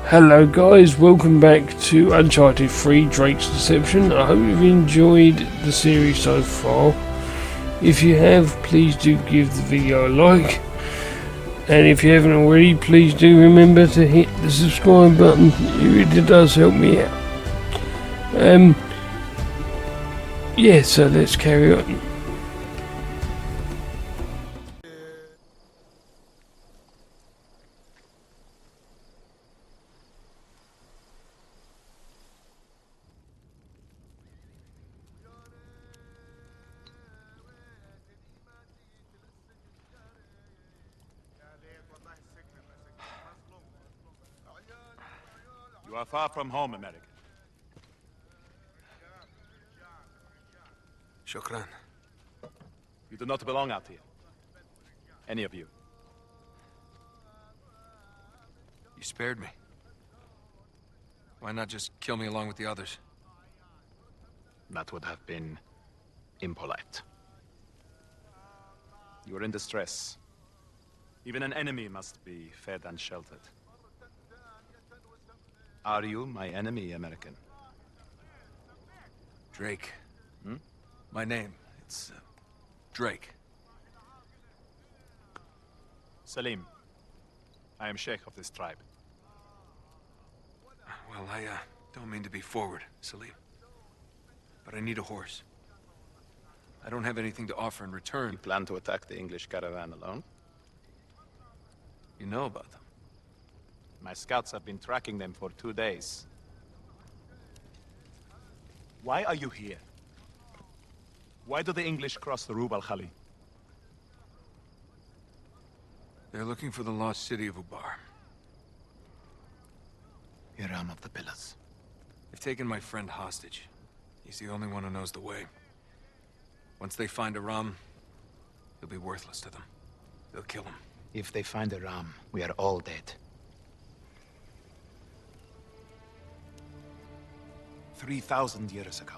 Hello guys, welcome back to Uncharted 3 Drake's Deception. I hope you've enjoyed the series so far. If you have, please do give the video a like. And if you haven't already, please do remember to hit the subscribe button. It really does help me out. Yeah, so let's carry on. You are far from home, American. Shukran. You do not belong out here. Any of you. You spared me. Why not just kill me along with the others? That would have been impolite. You are in distress. Even an enemy must be fed and sheltered. Are you my enemy, American? Drake. My name, it's Drake. Salim. I am Sheikh of this tribe. Well, I don't mean to be forward, Salim. But I need a horse. I don't have anything to offer in return. You plan to attack the English caravan alone? You know about them. My scouts have been tracking them for 2 days. Why are you here? Why do the English cross the Rub al-Khali? They're looking for the lost city of Ubar. Hiram of the Pillars. They've taken my friend hostage. He's the only one who knows the way. Once they find Aram, he'll be worthless to them. They'll kill him. If they find Hiram, we are all dead. 3,000 years ago,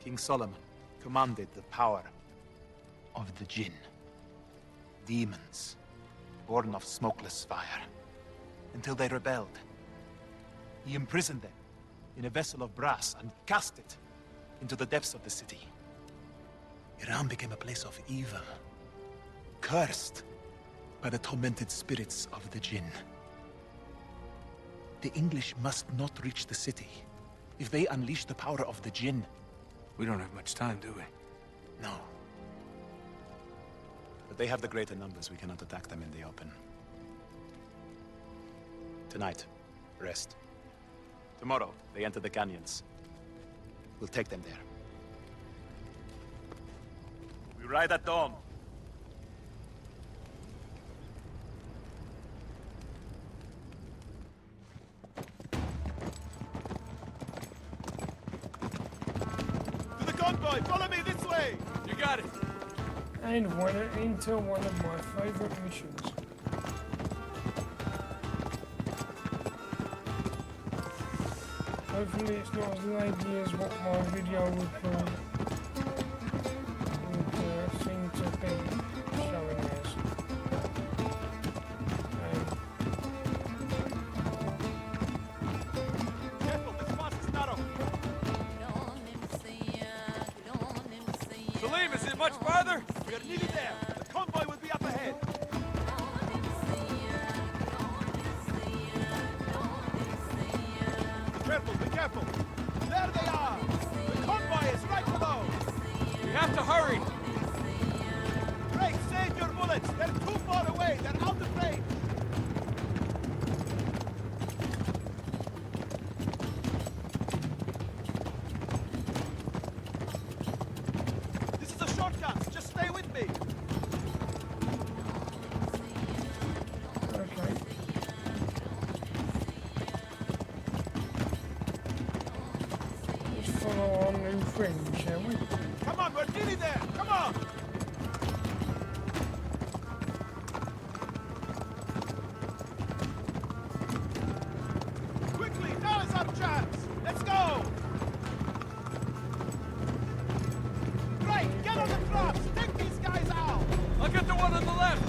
King Solomon commanded the power of the Jinn. Demons, born of smokeless fire, until they rebelled. He imprisoned them in a vessel of brass and cast it into the depths of the city. Iran became a place of evil, cursed by the tormented spirits of the Jinn. The English must not reach the city. If they unleash the power of the Jinn... We don't have much time, do we? No. But they have the greater numbers. We cannot attack them in the open. Tonight, rest. Tomorrow, they enter the canyons. We'll take them there. We ride at dawn. To the convoy! Follow me this way! You got it! And into one of my favourite missions. Hopefully it's not as laggy as what my video would seem to be showing us. Careful, this pass is narrow. Salim, is it much farther? We are nearly there. The convoy will be up ahead. Be careful! There they are! The convoy is right below! We have to hurry! Drake, save your bullets! They're too far away! They're out of range! This is a shortcut! Just stay with me! Okay. Let's follow our new friend, shall we? Come on, we're nearly there! Come on! Quickly, now is our chance! Let's go! Right, get on the traps! Take these guys out! I'll get the one on the left!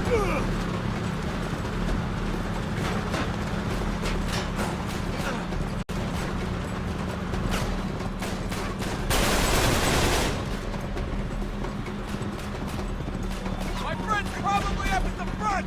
My friend's probably up at the front!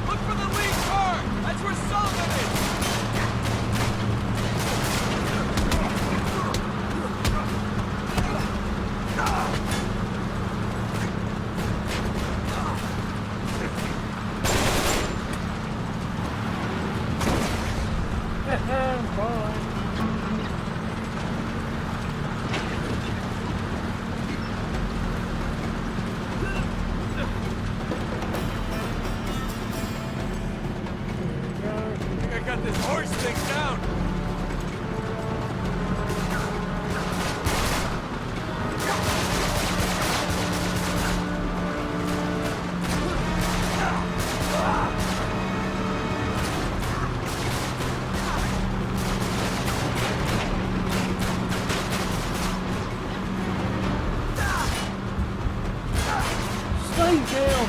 Look for the lead car! That's where Sullivan is! Bye. I think I got this horse thing down! Stay down.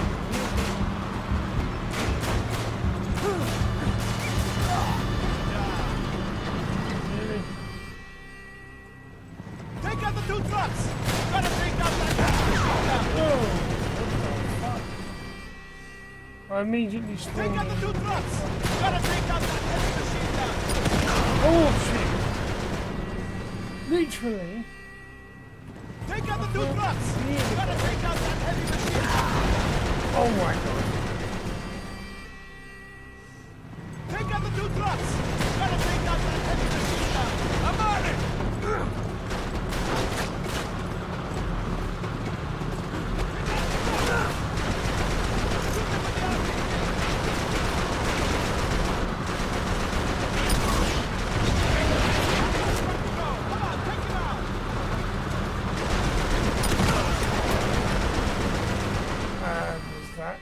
Really? Take out the two trucks! Gotta take out that Oh, what the fuck? I immediately Take spawned. out the two trucks! Gotta take out that heavy machine gun! Oh shit! Literally. Take out the two trucks! Gotta take out that heavy machine gun! Oh my god. Take out the two trucks! Gotta take out that heavy machine gun! I'm on it! Was that?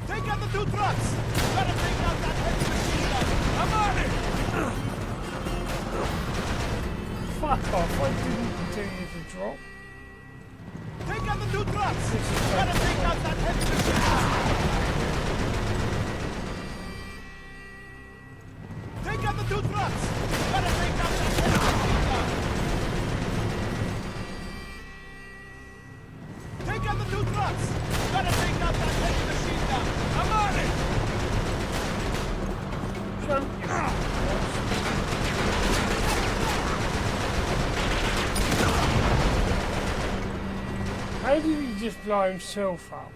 Take out the two trucks! Gotta take out that heavy machine gun! I'm on it! Fuck off! I didn't continue to drop. Take out the two trucks! Gotta take out that heavy machine gun! Take out the two trucks! Gotta take out that heavy machine gun! Take out the two trucks! Gotta take out that heavy machine gun! I'm on it! Jump, you How did he just blow himself up?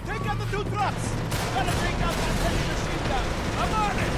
Take out the two trucks! Gotta take out that heavy machine gun! I'm on it!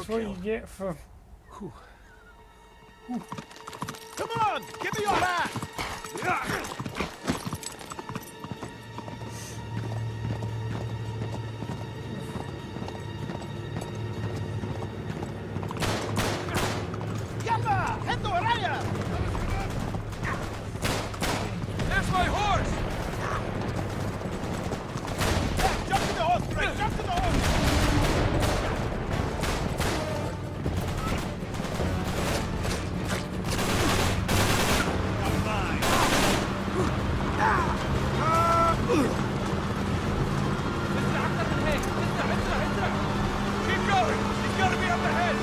That's what you get for... Come on! Give me your hand! Yalla! Hedo Raya! There's my horse! Jump to the horse, Drake! Jump to the horse! Keep going! He's gotta be up ahead!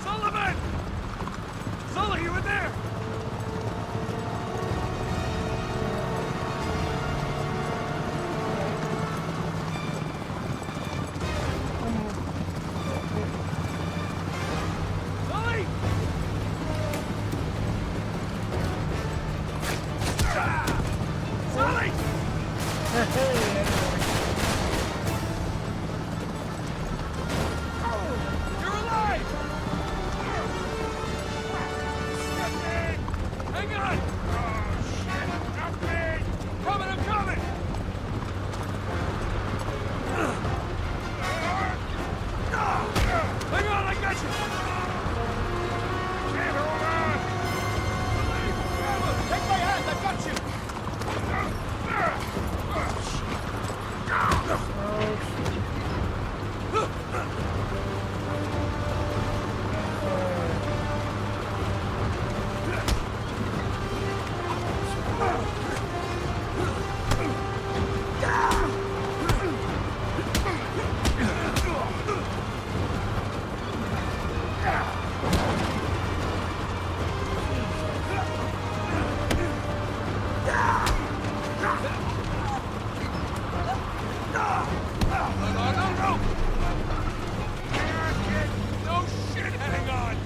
Sullivan! Sully, you in there? Sully! Sully! You're alive! Hang on! Oh, shit! Jump in! I'm coming! Hang on, I got you! Can't hold on! Take my hand, I got you! No! No shit, hang on!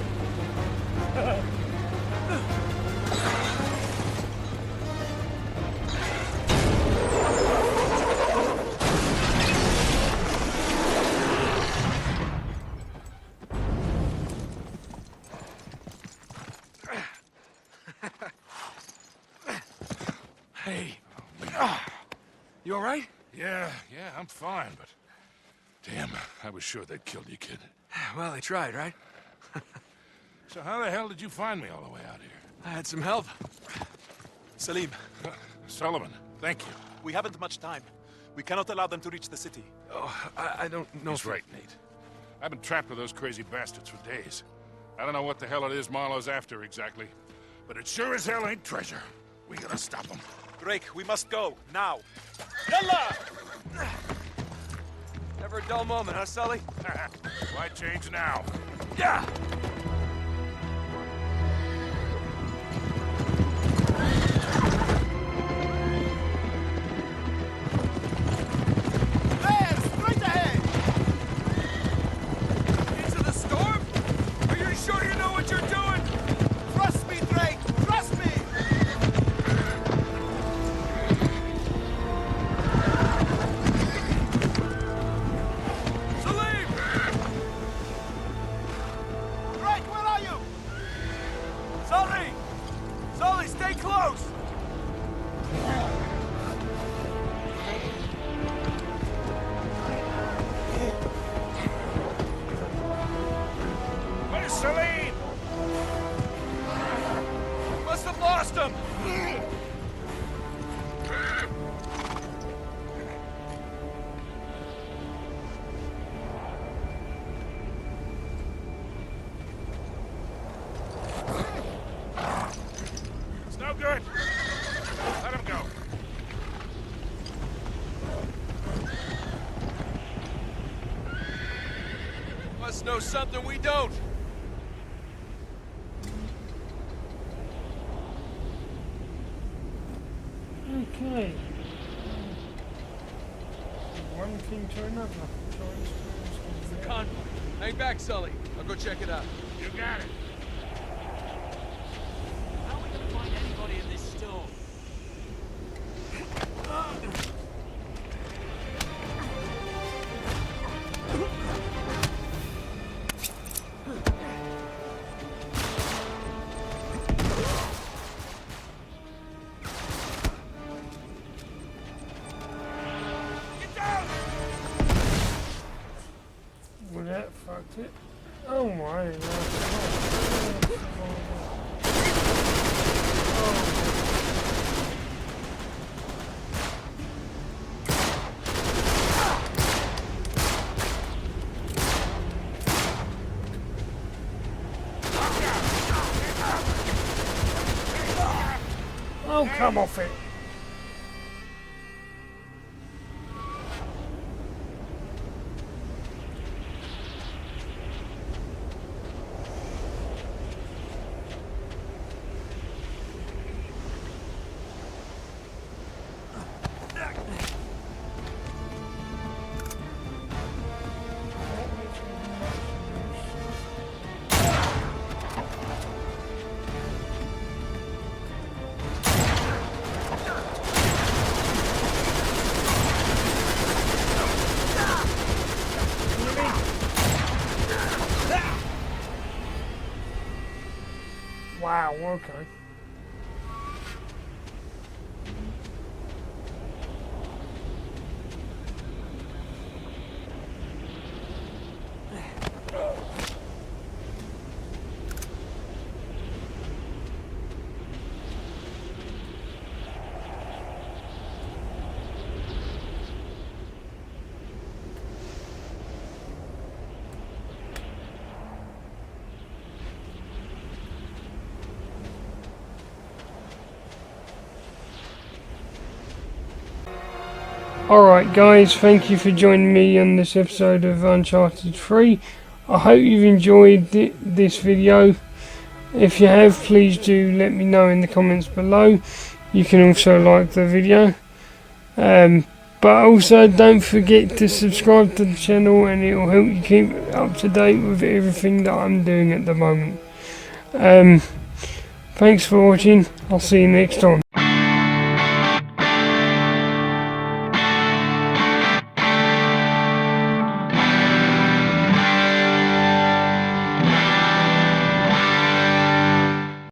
Hey. You all right? Yeah, I'm fine, but... Damn, I was sure they'd killed you, kid. Well, they tried, right? So how the hell did you find me all the way out here? I had some help. Salim, Sullivan, thank you. we haven't much time. We cannot allow them to reach the city. Oh, I don't know He's if... right, Nate. I've been trapped with those crazy bastards for days. I don't know what the hell it is Marlowe's after exactly, but it sure as hell ain't treasure. We gotta stop them. Drake, we must go, now. Yalla! Never a dull moment, huh, Sully? Why change now? Yeah! There, straight ahead! Into the storm? Are you sure you know what you're doing? Trust me, Drake! Trust me! must know something we don't. Okay. One thing to another. Convoy. Hang back, Sully. I'll go check it out. You got it. How are we gonna find anybody in this storm? Well, that fucked it. Oh my god. Oh, come off it. Wow, okay. Alright guys, thank you for joining me on this episode of Uncharted 3. I hope you've enjoyed this video. If you have, please do let me know in the comments below. You can also like the video. But also don't forget to subscribe to the channel, and it will help you keep up to date with everything that I'm doing at the moment. Thanks for watching. I'll see you next time.